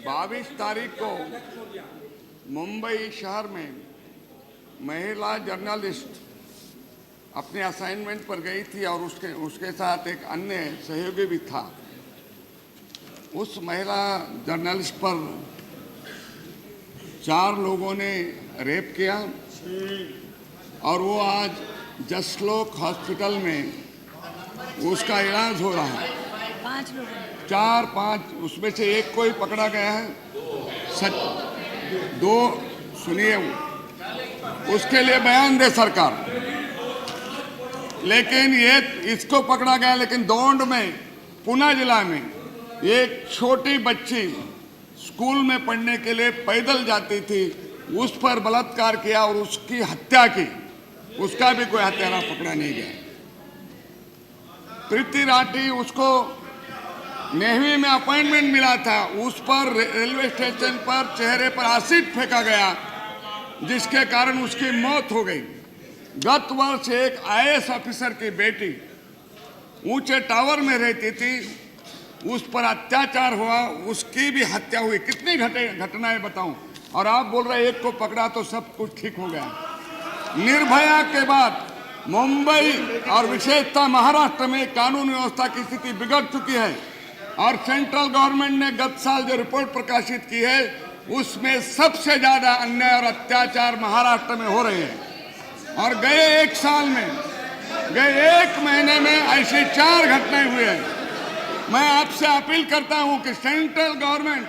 22 तारीख को मुंबई शहर में महिला जर्नलिस्ट अपने असाइनमेंट पर गई थी और उसके साथ एक अन्य सहयोगी भी था। उस महिला जर्नलिस्ट पर 4 लोगों ने रेप किया और वो आज जसलोक हॉस्पिटल में उसका इलाज हो रहा है। 5 लोग 4-5 उसमें से एक को ही पकड़ा गया है। 2 सुनिए, उसके लिए बयान दे सरकार। लेकिन ये इसको पकड़ा गया, लेकिन दौंड में पुणे जिला में एक छोटी बच्ची स्कूल में पढ़ने के लिए पैदल जाती थी, उस पर बलात्कार किया और उसकी हत्या की। उसका भी कोई हत्यारा पकड़ा नहीं गया। प्रीति राठी, उसको नेवी में अपॉइंटमेंट मिला था, उस पर रेलवे स्टेशन पर चेहरे पर एसिड फेंका गया, जिसके कारण उसकी मौत हो गई। गत वर्ष एक आईएएस ऑफिसर की बेटी ऊंचे टावर में रहती थी, उस पर अत्याचार हुआ, उसकी भी हत्या हुई। कितनी घटनाएं बताऊं। और आप बोल रहे एक को पकड़ा तो सब कुछ ठीक हो गया। निर्भया के बाद मुंबई और विशेषतः महाराष्ट्र में कानून व्यवस्था की स्थिति बिगड़ चुकी है और सेंट्रल गवर्नमेंट ने गत साल जो रिपोर्ट प्रकाशित की है उसमें सबसे ज्यादा अन्याय और अत्याचार महाराष्ट्र में हो रहे हैं। और गए 1 साल में, गए 1 महीने में ऐसी 4 घटनाएं हुई हैं। मैं आपसे अपील करता हूं कि सेंट्रल गवर्नमेंट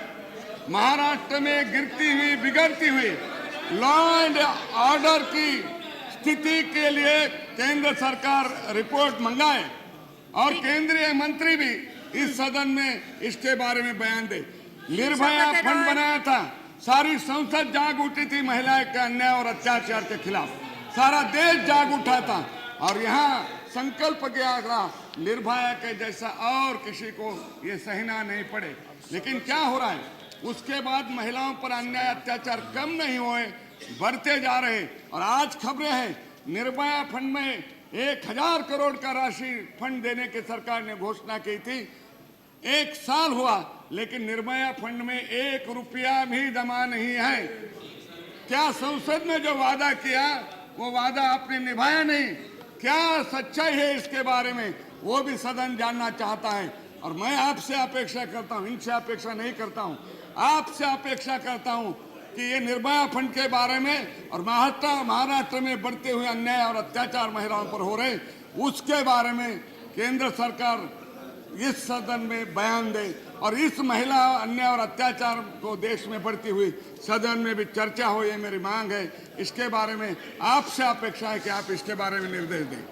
महाराष्ट्र में गिरती हुई, बिगड़ती हुई लॉ एंड ऑर्डर की स्थिति के लिए केंद्र सरकार रिपोर्ट मंगाए और केंद्रीय मंत्री भी इस सदन में इसके बारे में बयान दे। निर्भया फंड बनाया था, सारी संसद जाग उठी थी महिलाएं के अन्याय और अत्याचार के खिलाफ, सारा देश जाग उठा था और यहाँ संकल्प किया था निर्भया के जैसा और किसी को ये सहना नहीं पड़े। लेकिन क्या हो रहा है, उसके बाद महिलाओं पर अन्याय अत्याचार कम नहीं हुए, बढ़ते जा रहे। और आज खबरें हैं निर्भया फंड में 1000 करोड़ का राशि फंड देने की सरकार ने घोषणा की थी। 1 साल हुआ लेकिन निर्भया फंड में 1 रुपया भी जमा नहीं है। क्या संसद में जो वादा किया वो वादा आपने निभाया नहीं? क्या सच्चाई है इसके बारे में वो भी सदन जानना चाहता है। और मैं आपसे अपेक्षा करता हूं, इनसे अपेक्षा नहीं करता हूं, आपसे अपेक्षा करता हूं कि ये निर्भया फंड के बारे में और महाराष्ट्र में बढ़ते हुए अन्याय और अत्याचार महिलाओं पर हो रहे, उसके बारे में केंद्र सरकार इस सदन में बयान दे और इस महिला अन्याय और अत्याचार को देश में बढ़ती हुई सदन में भी चर्चा हो, ये मेरी मांग है। इसके बारे में आपसे अपेक्षा है कि आप इसके बारे में निर्देश दें।